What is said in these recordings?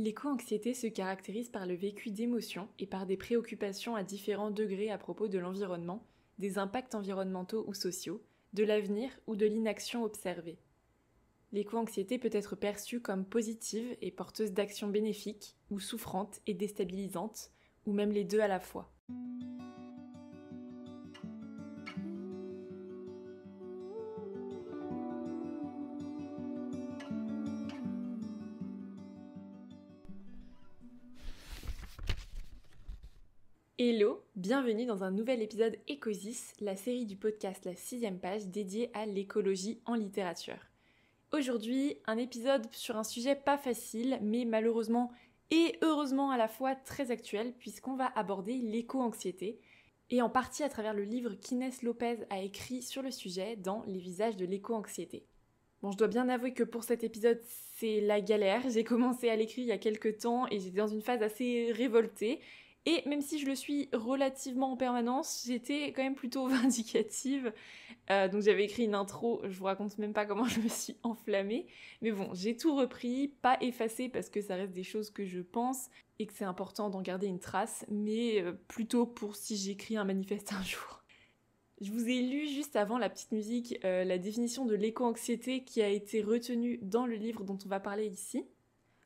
L'éco-anxiété se caractérise par le vécu d'émotions et par des préoccupations à différents degrés à propos de l'environnement, des impacts environnementaux ou sociaux, de l'avenir ou de l'inaction observée. L'éco-anxiété peut être perçue comme positive et porteuse d'actions bénéfiques, ou souffrante et déstabilisante, ou même les deux à la fois. Hello, bienvenue dans un nouvel épisode Écosis, la série du podcast La 6ème page dédiée à l'écologie en littérature. Aujourd'hui, un épisode sur un sujet pas facile, mais malheureusement et heureusement à la fois très actuel, puisqu'on va aborder l'éco-anxiété, et en partie à travers le livre qu'Inès Lopez a écrit sur le sujet dans Les visages de l'éco-anxiété. Bon, je dois bien avouer que pour cet épisode, c'est la galère. J'ai commencé à l'écrire il y a quelques temps et j'étais dans une phase assez révoltée. Et même si je le suis relativement en permanence, j'étais quand même plutôt vindicative. Donc j'avais écrit une intro, je vous raconte même pas comment je me suis enflammée. Mais bon, j'ai tout repris, pas effacé parce que ça reste des choses que je pense et que c'est important d'en garder une trace, mais plutôt pour si j'écris un manifeste un jour. Je vous ai lu juste avant la petite musique la définition de l'éco-anxiété qui a été retenue dans le livre dont on va parler ici.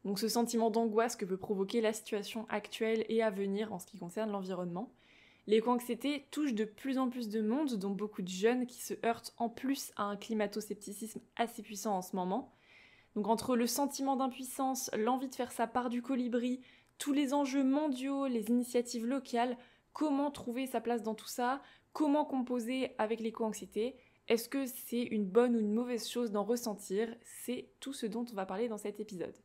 Donc ce sentiment d'angoisse que peut provoquer la situation actuelle et à venir en ce qui concerne l'environnement. L'éco-anxiété touche de plus en plus de monde, dont beaucoup de jeunes qui se heurtent en plus à un climato-scepticisme assez puissant en ce moment. Donc entre le sentiment d'impuissance, l'envie de faire sa part du colibri, tous les enjeux mondiaux, les initiatives locales, comment trouver sa place dans tout ça? Comment composer avec l'éco-anxiété? Est-ce que c'est une bonne ou une mauvaise chose d'en ressentir? C'est tout ce dont on va parler dans cet épisode.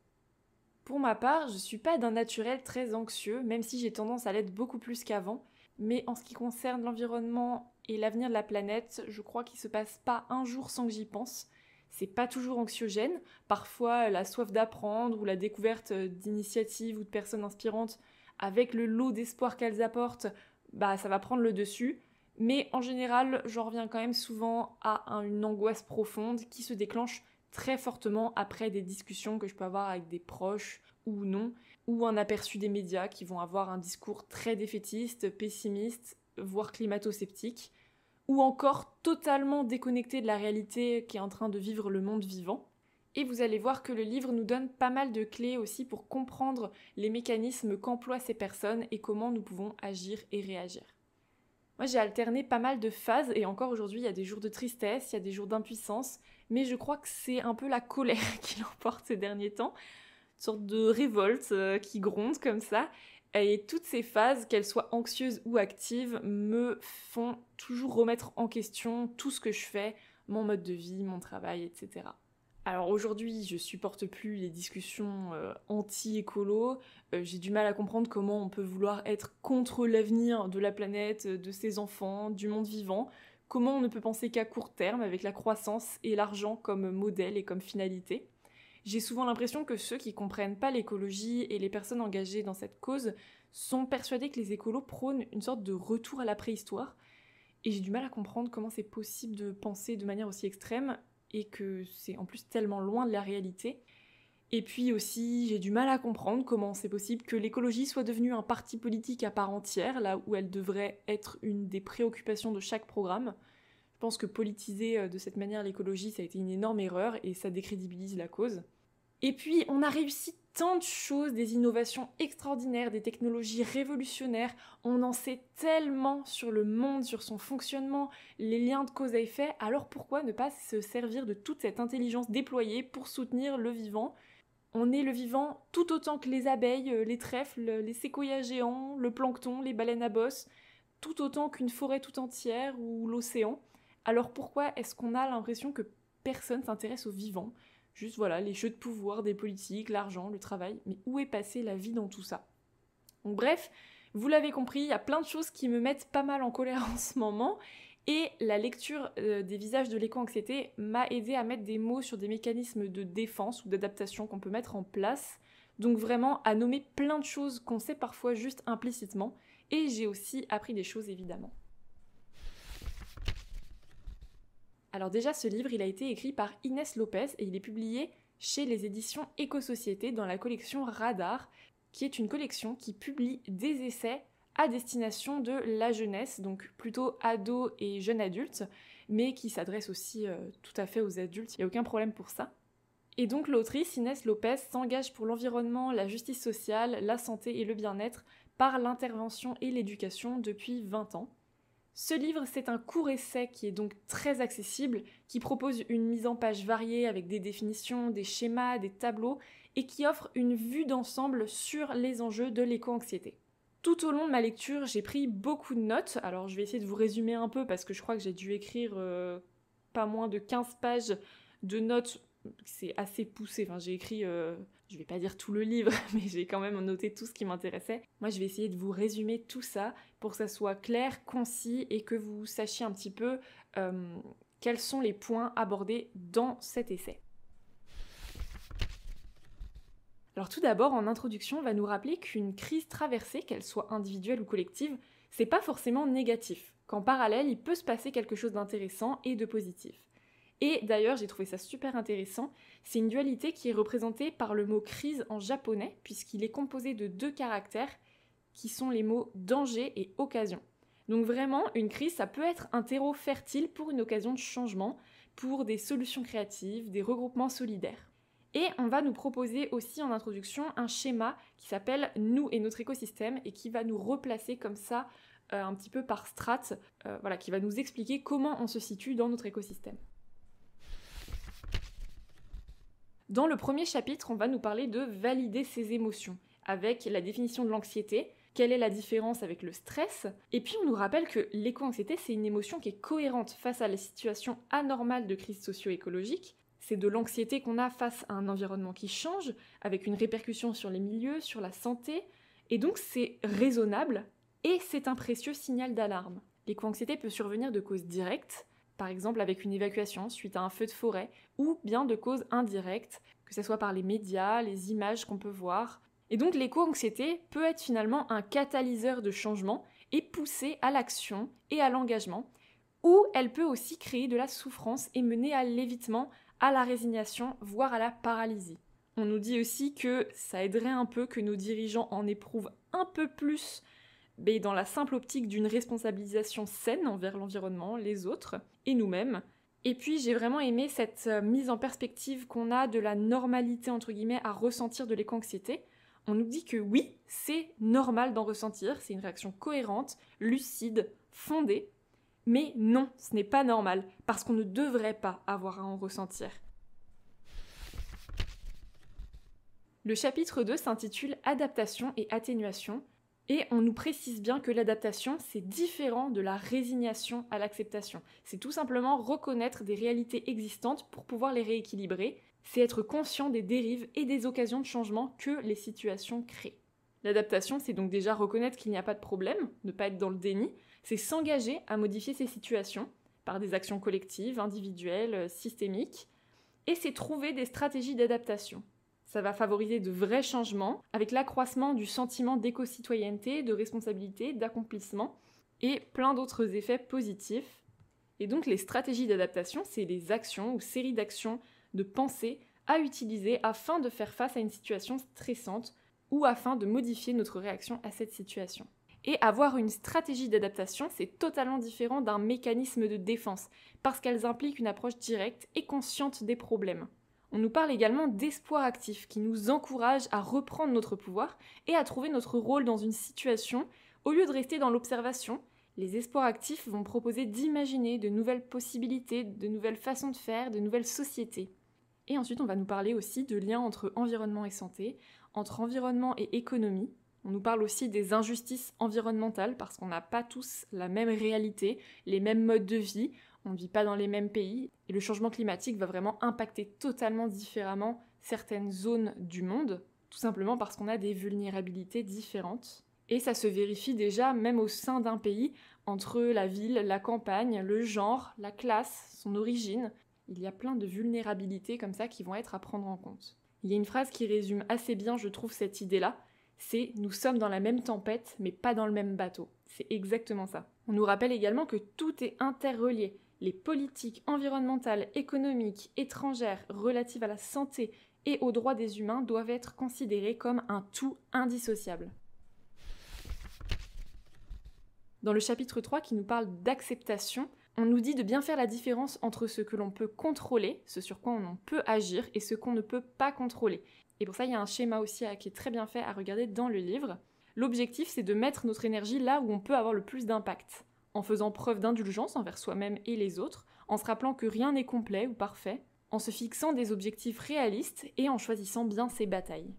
Pour ma part, je suis pas d'un naturel très anxieux, même si j'ai tendance à l'être beaucoup plus qu'avant, mais en ce qui concerne l'environnement et l'avenir de la planète, je crois qu'il se passe pas un jour sans que j'y pense. C'est pas toujours anxiogène, parfois la soif d'apprendre ou la découverte d'initiatives ou de personnes inspirantes avec le lot d'espoir qu'elles apportent, ça va prendre le dessus. Mais en général, j'en reviens quand même souvent à une angoisse profonde qui se déclenche très fortement après des discussions que je peux avoir avec des proches ou non, ou un aperçu des médias qui vont avoir un discours très défaitiste, pessimiste, voire climato-sceptique, ou encore totalement déconnecté de la réalité qui est en train de vivre le monde vivant. Et vous allez voir que le livre nous donne pas mal de clés aussi pour comprendre les mécanismes qu'emploient ces personnes et comment nous pouvons agir et réagir. Moi, j'ai alterné pas mal de phases et encore aujourd'hui, il y a des jours de tristesse, il y a des jours d'impuissance, mais je crois que c'est un peu la colère qui l'emporte ces derniers temps, une sorte de révolte qui gronde comme ça. Et toutes ces phases, qu'elles soient anxieuses ou actives, me font toujours remettre en question tout ce que je fais, mon mode de vie, mon travail, etc. Alors aujourd'hui, je supporte plus les discussions anti-écolo, j'ai du mal à comprendre comment on peut vouloir être contre l'avenir de la planète, de ses enfants, du monde vivant, comment on ne peut penser qu'à court terme avec la croissance et l'argent comme modèle et comme finalité. J'ai souvent l'impression que ceux qui comprennent pas l'écologie et les personnes engagées dans cette cause sont persuadés que les écolos prônent une sorte de retour à la préhistoire, et j'ai du mal à comprendre comment c'est possible de penser de manière aussi extrême et que c'est en plus tellement loin de la réalité. Et puis aussi, j'ai du mal à comprendre comment c'est possible que l'écologie soit devenue un parti politique à part entière, là où elle devrait être une des préoccupations de chaque programme. Je pense que politiser de cette manière l'écologie, ça a été une énorme erreur et ça décrédibilise la cause. Et puis, on a réussi tant de choses, des innovations extraordinaires, des technologies révolutionnaires. On en sait tellement sur le monde, sur son fonctionnement, les liens de cause à effet. Alors pourquoi ne pas se servir de toute cette intelligence déployée pour soutenir le vivant ? On est le vivant tout autant que les abeilles, les trèfles, les séquoias géants, le plancton, les baleines à bosse, tout autant qu'une forêt tout entière ou l'océan. Alors pourquoi est-ce qu'on a l'impression que personne s'intéresse aux vivants ? Juste voilà, les jeux de pouvoir des politiques, l'argent, le travail, mais où est passée la vie dans tout ça ? Donc bref, vous l'avez compris, il y a plein de choses qui me mettent pas mal en colère en ce moment, et la lecture des visages de l'éco-anxiété m'a aidé à mettre des mots sur des mécanismes de défense ou d'adaptation qu'on peut mettre en place, donc vraiment à nommer plein de choses qu'on sait parfois juste implicitement, et j'ai aussi appris des choses évidemment. Alors déjà, ce livre, il a été écrit par Inès Lopez et il est publié chez les éditions Éco-Société dans la collection Radar, qui est une collection qui publie des essais à destination de la jeunesse, donc plutôt ados et jeunes adultes, mais qui s'adresse aussi tout à fait aux adultes, il n'y a aucun problème pour ça. Et donc l'autrice Inès Lopez s'engage pour l'environnement, la justice sociale, la santé et le bien-être par l'intervention et l'éducation depuis 20 ans. Ce livre, c'est un court essai qui est donc très accessible, qui propose une mise en page variée avec des définitions, des schémas, des tableaux, et qui offre une vue d'ensemble sur les enjeux de l'éco-anxiété. Tout au long de ma lecture, j'ai pris beaucoup de notes, alors je vais essayer de vous résumer un peu parce que je crois que j'ai dû écrire pas moins de 15 pages de notes, c'est assez poussé, enfin j'ai écrit, je vais pas dire tout le livre, mais j'ai quand même noté tout ce qui m'intéressait. Moi je vais essayer de vous résumer tout ça pour que ça soit clair, concis et que vous sachiez un petit peu quels sont les points abordés dans cet essai. Alors tout d'abord, en introduction, on va nous rappeler qu'une crise traversée, qu'elle soit individuelle ou collective, c'est pas forcément négatif, qu'en parallèle, il peut se passer quelque chose d'intéressant et de positif. Et d'ailleurs, j'ai trouvé ça super intéressant, c'est une dualité qui est représentée par le mot crise en japonais, puisqu'il est composé de 2 caractères qui sont les mots danger et occasion. Donc vraiment, une crise, ça peut être un terreau fertile pour une occasion de changement, pour des solutions créatives, des regroupements solidaires. Et on va nous proposer aussi en introduction un schéma qui s'appelle « Nous et notre écosystème » et qui va nous replacer comme ça un petit peu par strates, qui va nous expliquer comment on se situe dans notre écosystème. Dans le premier chapitre, on va nous parler de valider ses émotions, avec la définition de l'anxiété, quelle est la différence avec le stress, et puis on nous rappelle que l'éco-anxiété, c'est une émotion qui est cohérente face à la situation anormale de crise socio-écologique. C'est de l'anxiété qu'on a face à un environnement qui change, avec une répercussion sur les milieux, sur la santé, et donc c'est raisonnable, et c'est un précieux signal d'alarme. L'éco-anxiété peut survenir de causes directes, par exemple avec une évacuation suite à un feu de forêt, ou bien de causes indirectes, que ce soit par les médias, les images qu'on peut voir. Et donc l'éco-anxiété peut être finalement un catalyseur de changement et pousser à l'action et à l'engagement, ou elle peut aussi créer de la souffrance et mener à l'évitement, à la résignation, voire à la paralysie. On nous dit aussi que ça aiderait un peu que nos dirigeants en éprouvent un peu plus, mais dans la simple optique d'une responsabilisation saine envers l'environnement, les autres et nous-mêmes. Et puis j'ai vraiment aimé cette mise en perspective qu'on a de la normalité entre guillemets à ressentir de l'éco-anxiété. On nous dit que oui, c'est normal d'en ressentir, c'est une réaction cohérente, lucide, fondée, mais non, ce n'est pas normal, parce qu'on ne devrait pas avoir à en ressentir. Le chapitre 2 s'intitule « Adaptation et atténuation », et on nous précise bien que l'adaptation, c'est différent de la résignation à l'acceptation. C'est tout simplement reconnaître des réalités existantes pour pouvoir les rééquilibrer, c'est être conscient des dérives et des occasions de changement que les situations créent. L'adaptation, c'est donc déjà reconnaître qu'il n'y a pas de problème, ne pas être dans le déni, c'est s'engager à modifier ces situations par des actions collectives, individuelles, systémiques, et c'est trouver des stratégies d'adaptation. Ça va favoriser de vrais changements avec l'accroissement du sentiment d'éco-citoyenneté, de responsabilité, d'accomplissement et plein d'autres effets positifs. Et donc les stratégies d'adaptation, c'est les actions ou séries d'actions de pensée à utiliser afin de faire face à une situation stressante ou afin de modifier notre réaction à cette situation. Et avoir une stratégie d'adaptation, c'est totalement différent d'un mécanisme de défense, parce qu'elles impliquent une approche directe et consciente des problèmes. On nous parle également d'espoir actif, qui nous encourage à reprendre notre pouvoir et à trouver notre rôle dans une situation. Au lieu de rester dans l'observation, les espoirs actifs vont proposer d'imaginer de nouvelles possibilités, de nouvelles façons de faire, de nouvelles sociétés. Et ensuite, on va nous parler aussi de liens entre environnement et santé, entre environnement et économie. On nous parle aussi des injustices environnementales parce qu'on n'a pas tous la même réalité, les mêmes modes de vie, on ne vit pas dans les mêmes pays et le changement climatique va vraiment impacter totalement différemment certaines zones du monde, tout simplement parce qu'on a des vulnérabilités différentes. Et ça se vérifie déjà même au sein d'un pays, entre la ville, la campagne, le genre, la classe, son origine. Il y a plein de vulnérabilités comme ça qui vont être à prendre en compte. Il y a une phrase qui résume assez bien, je trouve, cette idée-là. C'est « nous sommes dans la même tempête, mais pas dans le même bateau ». C'est exactement ça. On nous rappelle également que tout est interrelié. Les politiques environnementales, économiques, étrangères, relatives à la santé et aux droits des humains doivent être considérés comme un tout indissociable. Dans le chapitre 3 qui nous parle d'acceptation, on nous dit de bien faire la différence entre ce que l'on peut contrôler, ce sur quoi on peut agir, et ce qu'on ne peut pas contrôler. Et pour ça, il y a un schéma aussi qui est très bien fait à regarder dans le livre. L'objectif, c'est de mettre notre énergie là où on peut avoir le plus d'impact, en faisant preuve d'indulgence envers soi-même et les autres, en se rappelant que rien n'est complet ou parfait, en se fixant des objectifs réalistes et en choisissant bien ses batailles.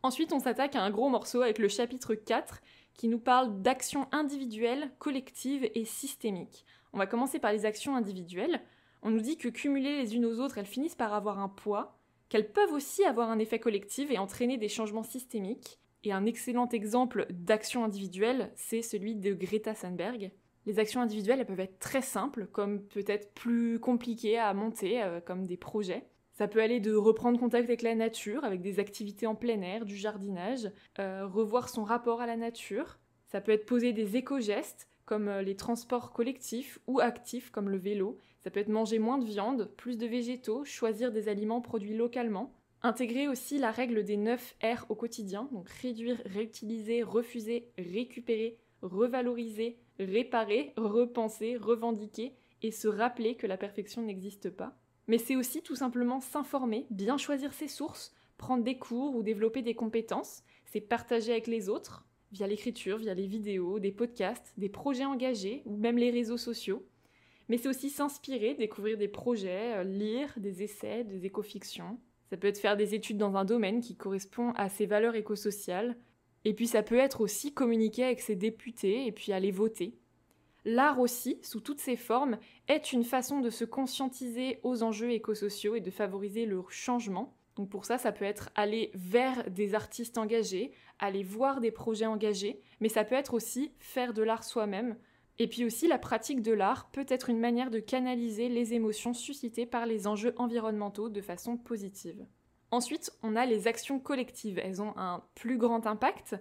Ensuite, on s'attaque à un gros morceau avec le chapitre 4 qui nous parle d'actions individuelles, collectives et systémiques. On va commencer par les actions individuelles. On nous dit que cumulées les unes aux autres, elles finissent par avoir un poids, qu'elles peuvent aussi avoir un effet collectif et entraîner des changements systémiques. Et un excellent exemple d'action individuelle, c'est celui de Greta Thunberg. Les actions individuelles, elles peuvent être très simples, comme peut-être plus compliquées à monter, comme des projets. Ça peut aller de reprendre contact avec la nature, avec des activités en plein air, du jardinage, revoir son rapport à la nature. Ça peut être poser des éco-gestes, comme les transports collectifs ou actifs, comme le vélo. Ça peut être manger moins de viande, plus de végétaux, choisir des aliments produits localement. Intégrer aussi la règle des 9 R au quotidien, donc réduire, réutiliser, refuser, récupérer, revaloriser, réparer, repenser, revendiquer et se rappeler que la perfection n'existe pas. Mais c'est aussi tout simplement s'informer, bien choisir ses sources, prendre des cours ou développer des compétences, c'est partager avec les autres, via l'écriture, via les vidéos, des podcasts, des projets engagés ou même les réseaux sociaux. Mais c'est aussi s'inspirer, découvrir des projets, lire des essais, des écofictions. Ça peut être faire des études dans un domaine qui correspond à ses valeurs écosociales. Et puis ça peut être aussi communiquer avec ses députés et puis aller voter. L'art aussi, sous toutes ses formes, est une façon de se conscientiser aux enjeux écosociaux et de favoriser le changement. Donc pour ça, ça peut être aller vers des artistes engagés, aller voir des projets engagés, mais ça peut être aussi faire de l'art soi-même. Et puis aussi, la pratique de l'art peut être une manière de canaliser les émotions suscitées par les enjeux environnementaux de façon positive. Ensuite, on a les actions collectives. Elles ont un plus grand impact.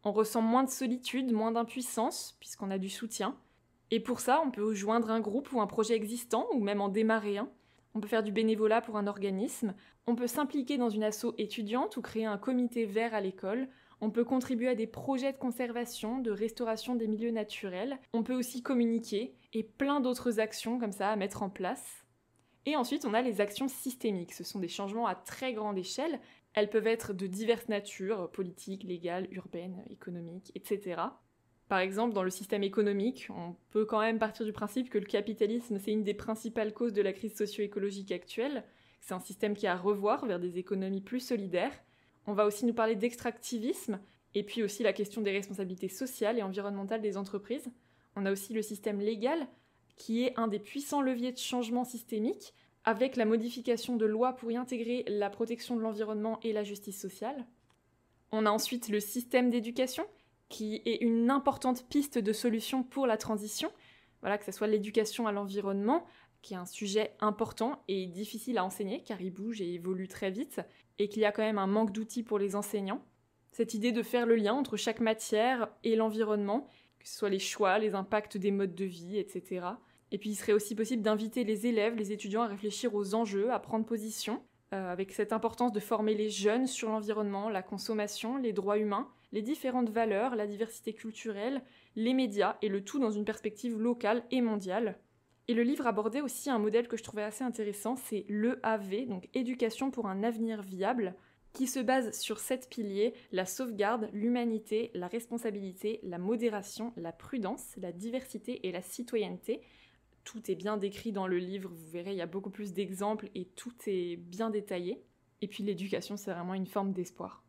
On ressent moins de solitude, moins d'impuissance, puisqu'on a du soutien. Et pour ça, on peut joindre un groupe ou un projet existant, ou même en démarrer un. On peut faire du bénévolat pour un organisme. On peut s'impliquer dans une asso étudiante ou créer un comité vert à l'école. On peut contribuer à des projets de conservation, de restauration des milieux naturels. On peut aussi communiquer et plein d'autres actions comme ça à mettre en place. Et ensuite, on a les actions systémiques. Ce sont des changements à très grande échelle. Elles peuvent être de diverses natures, politiques, légales, urbaines, économiques, etc. Par exemple, dans le système économique, on peut quand même partir du principe que le capitalisme, c'est une des principales causes de la crise socio-écologique actuelle. C'est un système qui est à revoir vers des économies plus solidaires. On va aussi nous parler d'extractivisme, et puis aussi la question des responsabilités sociales et environnementales des entreprises. On a aussi le système légal, qui est un des puissants leviers de changement systémique, avec la modification de lois pour y intégrer la protection de l'environnement et la justice sociale. On a ensuite le système d'éducation, qui est une importante piste de solution pour la transition. Voilà, que ce soit l'éducation à l'environnement, qui est un sujet important et difficile à enseigner, car il bouge et évolue très vite, et qu'il y a quand même un manque d'outils pour les enseignants. Cette idée de faire le lien entre chaque matière et l'environnement, que ce soit les choix, les impacts des modes de vie, etc. Et puis il serait aussi possible d'inviter les élèves, les étudiants à réfléchir aux enjeux, à prendre position, avec cette importance de former les jeunes sur l'environnement, la consommation, les droits humains, les différentes valeurs, la diversité culturelle, les médias, et le tout dans une perspective locale et mondiale. Et le livre abordait aussi un modèle que je trouvais assez intéressant, c'est l'EAV, donc Éducation pour un avenir viable, qui se base sur 7 piliers, la sauvegarde, l'humanité, la responsabilité, la modération, la prudence, la diversité et la citoyenneté. Tout est bien décrit dans le livre, vous verrez, il y a beaucoup plus d'exemples et tout est bien détaillé. Et puis l'éducation, c'est vraiment une forme d'espoir.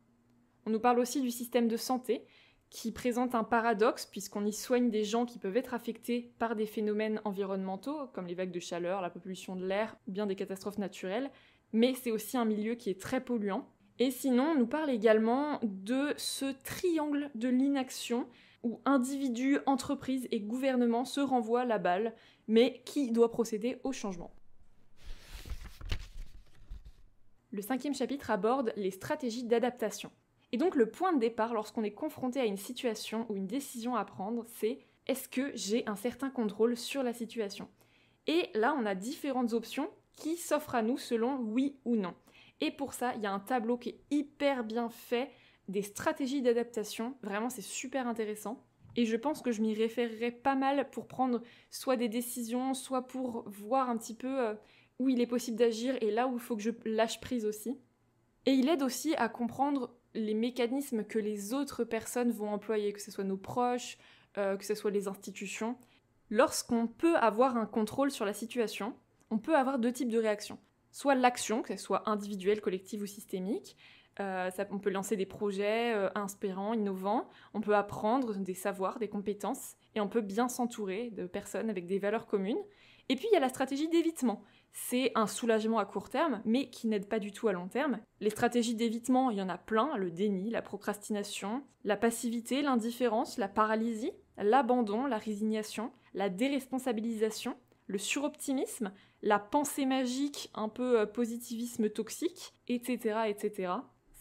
On nous parle aussi du système de santé, qui présente un paradoxe, puisqu'on y soigne des gens qui peuvent être affectés par des phénomènes environnementaux, comme les vagues de chaleur, la pollution de l'air, ou bien des catastrophes naturelles, mais c'est aussi un milieu qui est très polluant. Et sinon, on nous parle également de ce triangle de l'inaction, où individus, entreprises et gouvernements se renvoient la balle, mais qui doit procéder au changement. Le 5e chapitre aborde les stratégies d'adaptation. Et donc le point de départ lorsqu'on est confronté à une situation ou une décision à prendre, c'est est-ce que j'ai un certain contrôle sur la situation ? Et là, on a différentes options qui s'offre à nous selon oui ou non. Et pour ça, il y a un tableau qui est hyper bien fait, des stratégies d'adaptation, vraiment c'est super intéressant. Et je pense que je m'y référerai pas mal pour prendre soit des décisions, soit pour voir un petit peu où il est possible d'agir et là où il faut que je lâche prise aussi. Et il aide aussi à comprendre les mécanismes que les autres personnes vont employer, que ce soit nos proches, que ce soit les institutions. Lorsqu'on peut avoir un contrôle sur la situation, on peut avoir deux types de réactions. Soit l'action, que ce soit individuelle, collective ou systémique. On peut lancer des projets inspirants, innovants. On peut apprendre des savoirs, des compétences. Et on peut bien s'entourer de personnes avec des valeurs communes. Et puis il y a la stratégie d'évitement. C'est un soulagement à court terme, mais qui n'aide pas du tout à long terme. Les stratégies d'évitement, il y en a plein, le déni, la procrastination, la passivité, l'indifférence, la paralysie, l'abandon, la résignation, la déresponsabilisation, le suroptimisme, la pensée magique, un peu positivisme toxique, etc., etc.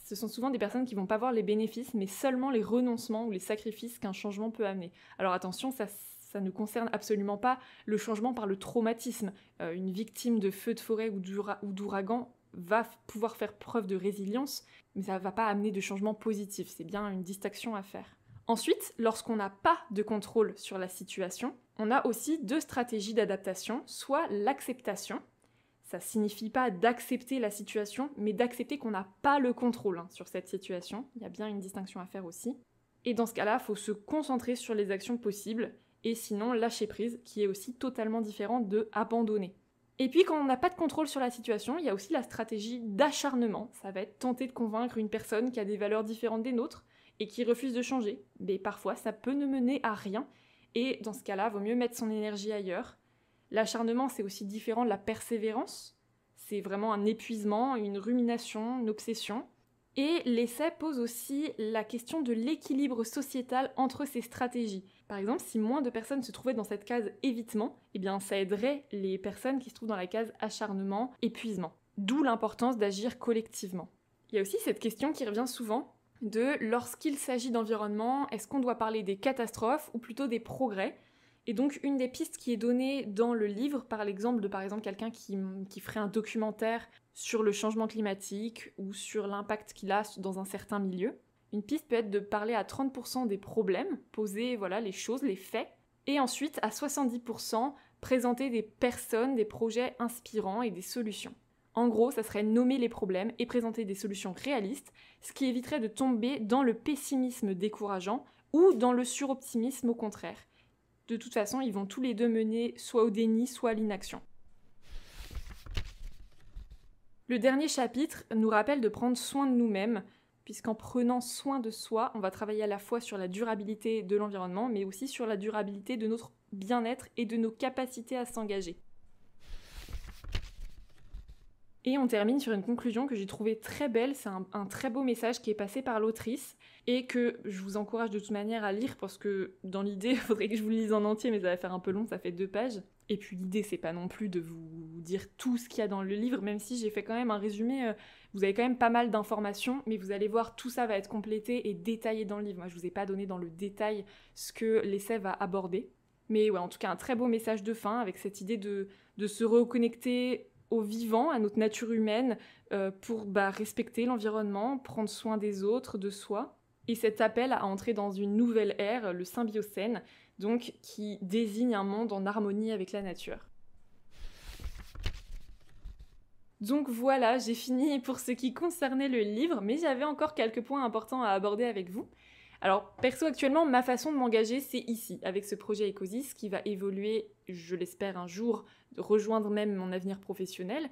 Ce sont souvent des personnes qui vont pas voir les bénéfices, mais seulement les renoncements ou les sacrifices qu'un changement peut amener. Alors attention, ça ne concerne absolument pas le changement par le traumatisme. Une victime de feu de forêt ou d'ouragan va pouvoir faire preuve de résilience, mais ça ne va pas amener de changement positif. C'est bien une distinction à faire. Ensuite, lorsqu'on n'a pas de contrôle sur la situation, on a aussi deux stratégies d'adaptation, soit l'acceptation. Ça signifie pas d'accepter la situation, mais d'accepter qu'on n'a pas le contrôle sur cette situation. Il y a bien une distinction à faire aussi. Et dans ce cas-là, il faut se concentrer sur les actions possibles, et sinon lâcher prise, qui est aussi totalement différent de abandonner. Et puis quand on n'a pas de contrôle sur la situation, il y a aussi la stratégie d'acharnement. Ça va être tenter de convaincre une personne qui a des valeurs différentes des nôtres, et qui refuse de changer. Mais parfois, ça peut ne mener à rien, et dans ce cas-là, il vaut mieux mettre son énergie ailleurs. L'acharnement, c'est aussi différent de la persévérance. C'est vraiment un épuisement, une rumination, une obsession. Et l'essai pose aussi la question de l'équilibre sociétal entre ces stratégies. Par exemple, si moins de personnes se trouvaient dans cette case évitement, eh bien ça aiderait les personnes qui se trouvent dans la case acharnement, épuisement. D'où l'importance d'agir collectivement. Il y a aussi cette question qui revient souvent de lorsqu'il s'agit d'environnement, est-ce qu'on doit parler des catastrophes ou plutôt des progrès ? Et donc une des pistes qui est donnée dans le livre, par l'exemple de quelqu'un qui ferait un documentaire sur le changement climatique ou sur l'impact qu'il a dans un certain milieu, une piste peut être de parler à 30% des problèmes, poser les choses, les faits, et ensuite à 70% présenter des personnes, des projets inspirants et des solutions. En gros, ça serait nommer les problèmes et présenter des solutions réalistes, ce qui éviterait de tomber dans le pessimisme décourageant ou dans le suroptimisme au contraire. De toute façon, ils vont tous les deux mener soit au déni, soit à l'inaction. Le dernier chapitre nous rappelle de prendre soin de nous-mêmes, puisqu'en prenant soin de soi, on va travailler à la fois sur la durabilité de l'environnement, mais aussi sur la durabilité de notre bien-être et de nos capacités à s'engager. Et on termine sur une conclusion que j'ai trouvée très belle, c'est un très beau message qui est passé par l'autrice et que je vous encourage de toute manière à lire parce que dans l'idée, il faudrait que je vous le lise en entier mais ça va faire un peu long, ça fait 2 pages. Et puis l'idée, c'est pas non plus de vous dire tout ce qu'il y a dans le livre, même si j'ai fait quand même un résumé, vous avez quand même pas mal d'informations, mais vous allez voir, tout ça va être complété et détaillé dans le livre. Moi, je vous ai pas donné dans le détail ce que l'essai va aborder. Mais ouais, en tout cas, un très beau message de fin avec cette idée de se reconnecter au vivant, à notre nature humaine, pour respecter l'environnement, prendre soin des autres, de soi. Et cet appel à entrer dans une nouvelle ère, le Symbiocène, donc qui désigne un monde en harmonie avec la nature. Donc voilà, j'ai fini pour ce qui concernait le livre, mais j'avais encore quelques points importants à aborder avec vous. Alors, perso, actuellement, ma façon de m'engager, c'est ici, avec ce projet Ecosis, qui va évoluer, je l'espère un jour, de rejoindre même mon avenir professionnel.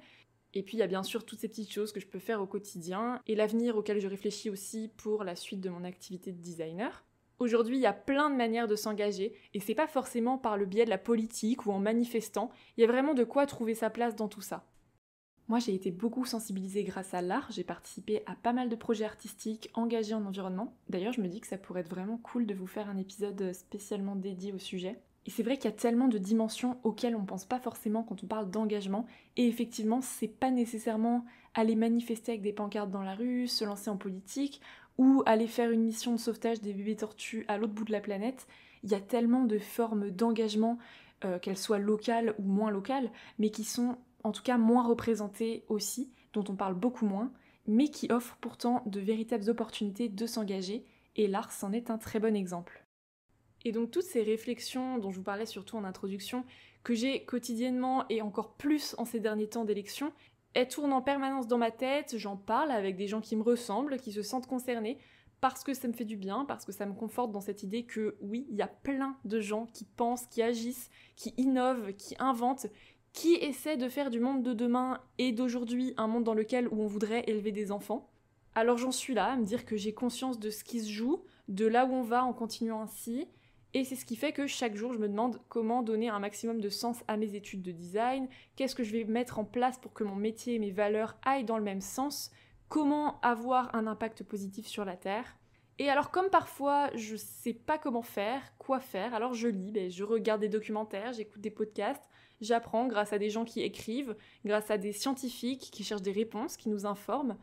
Et puis, il y a bien sûr toutes ces petites choses que je peux faire au quotidien, et l'avenir auquel je réfléchis aussi pour la suite de mon activité de designer. Aujourd'hui, il y a plein de manières de s'engager, et c'est pas forcément par le biais de la politique ou en manifestant, il y a vraiment de quoi trouver sa place dans tout ça. Moi, j'ai été beaucoup sensibilisée grâce à l'art, j'ai participé à pas mal de projets artistiques engagés en environnement. D'ailleurs, je me dis que ça pourrait être vraiment cool de vous faire un épisode spécialement dédié au sujet. Et c'est vrai qu'il y a tellement de dimensions auxquelles on pense pas forcément quand on parle d'engagement, et effectivement, c'est pas nécessairement aller manifester avec des pancartes dans la rue, se lancer en politique, ou aller faire une mission de sauvetage des bébés tortues à l'autre bout de la planète. Il y a tellement de formes d'engagement, qu'elles soient locales ou moins locales, mais qui sont en tout cas moins représentées aussi, dont on parle beaucoup moins, mais qui offrent pourtant de véritables opportunités de s'engager, et l'art s'en est un très bon exemple. Et donc toutes ces réflexions dont je vous parlais surtout en introduction, que j'ai quotidiennement et encore plus en ces derniers temps d'élection, elles tournent en permanence dans ma tête, j'en parle avec des gens qui me ressemblent, qui se sentent concernés, parce que ça me fait du bien, parce que ça me conforte dans cette idée que oui, il y a plein de gens qui pensent, qui agissent, qui innovent, qui inventent, qui essaient de faire du monde de demain et d'aujourd'hui un monde dans lequel où on voudrait élever des enfants. Alors j'en suis là à me dire que j'ai conscience de ce qui se joue, de là où on va en continuant ainsi, et c'est ce qui fait que chaque jour je me demande comment donner un maximum de sens à mes études de design, qu'est-ce que je vais mettre en place pour que mon métier et mes valeurs aillent dans le même sens, comment avoir un impact positif sur la Terre. Et alors comme parfois je sais pas comment faire, quoi faire, alors je lis, je regarde des documentaires, j'écoute des podcasts, j'apprends grâce à des gens qui écrivent, grâce à des scientifiques qui cherchent des réponses, qui nous informent.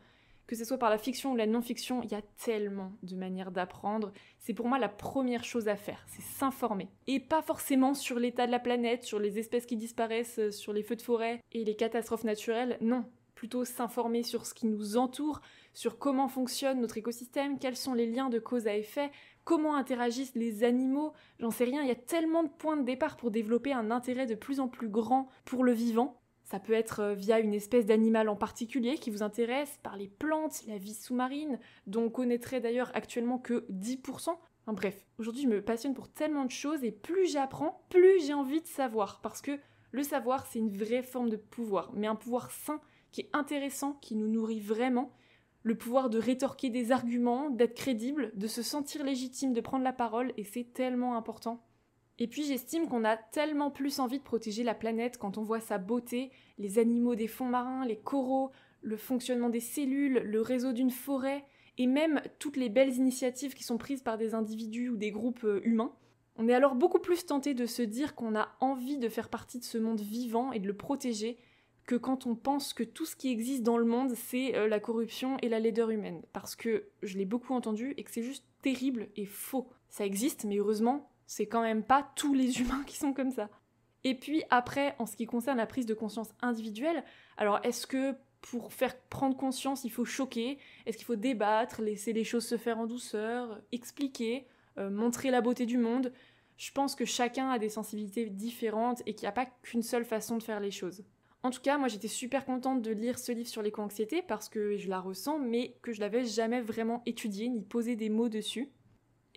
Que ce soit par la fiction ou la non-fiction, il y a tellement de manières d'apprendre. C'est pour moi la première chose à faire, c'est s'informer. Et pas forcément sur l'état de la planète, sur les espèces qui disparaissent, sur les feux de forêt et les catastrophes naturelles, non. Plutôt s'informer sur ce qui nous entoure, sur comment fonctionne notre écosystème, quels sont les liens de cause à effet, comment interagissent les animaux, j'en sais rien, il y a tellement de points de départ pour développer un intérêt de plus en plus grand pour le vivant. Ça peut être via une espèce d'animal en particulier qui vous intéresse, par les plantes, la vie sous-marine, dont on connaîtrait d'ailleurs actuellement que 10%. Enfin bref, aujourd'hui je me passionne pour tellement de choses et plus j'apprends, plus j'ai envie de savoir. Parce que le savoir c'est une vraie forme de pouvoir, mais un pouvoir sain qui est intéressant, qui nous nourrit vraiment. Le pouvoir de rétorquer des arguments, d'être crédible, de se sentir légitime, de prendre la parole, et c'est tellement important. Et puis j'estime qu'on a tellement plus envie de protéger la planète quand on voit sa beauté, les animaux des fonds marins, les coraux, le fonctionnement des cellules, le réseau d'une forêt, et même toutes les belles initiatives qui sont prises par des individus ou des groupes humains. On est alors beaucoup plus tenté de se dire qu'on a envie de faire partie de ce monde vivant et de le protéger, que quand on pense que tout ce qui existe dans le monde, c'est la corruption et la laideur humaine. Parce que je l'ai beaucoup entendu et que c'est juste terrible et faux. Ça existe, mais heureusement, c'est quand même pas tous les humains qui sont comme ça. Et puis après, en ce qui concerne la prise de conscience individuelle, alors est-ce que pour faire prendre conscience, il faut choquer? Est-ce qu'il faut débattre, laisser les choses se faire en douceur, expliquer, montrer la beauté du monde? Je pense que chacun a des sensibilités différentes et qu'il n'y a pas qu'une seule façon de faire les choses. En tout cas, moi j'étais super contente de lire ce livre sur l'éco-anxiété parce que je la ressens, mais que je l'avais jamais vraiment étudié ni posé des mots dessus.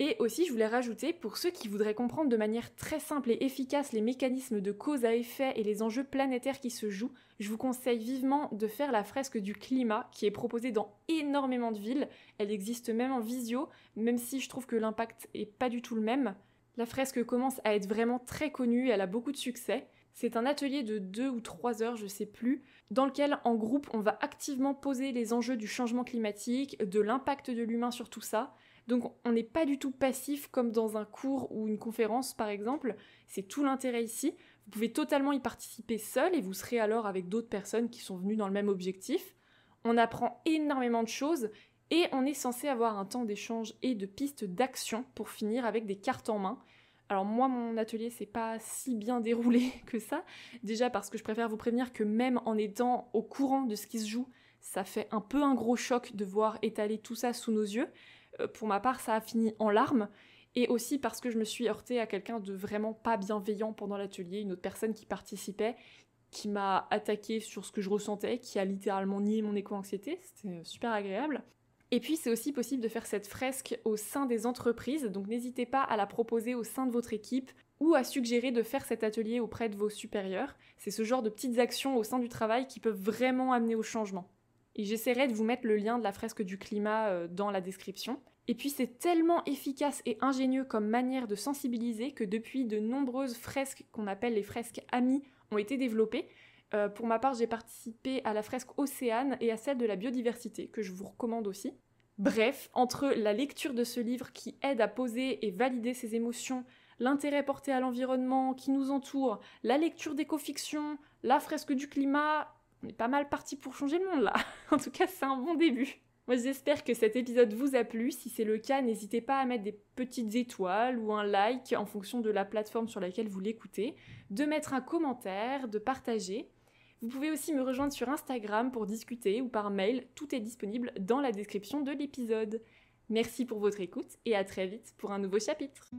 Et aussi, je voulais rajouter, pour ceux qui voudraient comprendre de manière très simple et efficace les mécanismes de cause à effet et les enjeux planétaires qui se jouent, je vous conseille vivement de faire la fresque du climat qui est proposée dans énormément de villes. Elle existe même en visio, même si je trouve que l'impact est pas du tout le même. La fresque commence à être vraiment très connue, elle a beaucoup de succès. C'est un atelier de 2 ou 3 heures, je sais plus, dans lequel en groupe on va activement poser les enjeux du changement climatique, de l'impact de l'humain sur tout ça. Donc on n'est pas du tout passif comme dans un cours ou une conférence par exemple, c'est tout l'intérêt ici. Vous pouvez totalement y participer seul et vous serez alors avec d'autres personnes qui sont venues dans le même objectif. On apprend énormément de choses et on est censé avoir un temps d'échange et de pistes d'action pour finir avec des cartes en main. Alors moi, mon atelier, c'est pas si bien déroulé que ça. Déjà parce que je préfère vous prévenir que même en étant au courant de ce qui se joue, ça fait un peu un gros choc de voir étaler tout ça sous nos yeux. Pour ma part, ça a fini en larmes. Et aussi parce que je me suis heurtée à quelqu'un de vraiment pas bienveillant pendant l'atelier, une autre personne qui participait, qui m'a attaquée sur ce que je ressentais, qui a littéralement nié mon éco-anxiété. C'était super agréable. Et puis c'est aussi possible de faire cette fresque au sein des entreprises, donc n'hésitez pas à la proposer au sein de votre équipe ou à suggérer de faire cet atelier auprès de vos supérieurs. C'est ce genre de petites actions au sein du travail qui peuvent vraiment amener au changement. Et j'essaierai de vous mettre le lien de la fresque du climat dans la description. Et puis c'est tellement efficace et ingénieux comme manière de sensibiliser que depuis de nombreuses fresques qu'on appelle les fresques amies ont été développées. Pour ma part, j'ai participé à la fresque Océane et à celle de la biodiversité, que je vous recommande aussi. Bref, entre la lecture de ce livre qui aide à poser et valider ses émotions, l'intérêt porté à l'environnement qui nous entoure, la lecture d'éco-fiction, la fresque du climat, on est pas mal parti pour changer le monde là. En tout cas, c'est un bon début. Moi, j'espère que cet épisode vous a plu. Si c'est le cas, n'hésitez pas à mettre des petites étoiles ou un like en fonction de la plateforme sur laquelle vous l'écoutez, de mettre un commentaire, de partager. Vous pouvez aussi me rejoindre sur Instagram pour discuter ou par mail, tout est disponible dans la description de l'épisode. Merci pour votre écoute et à très vite pour un nouveau chapitre.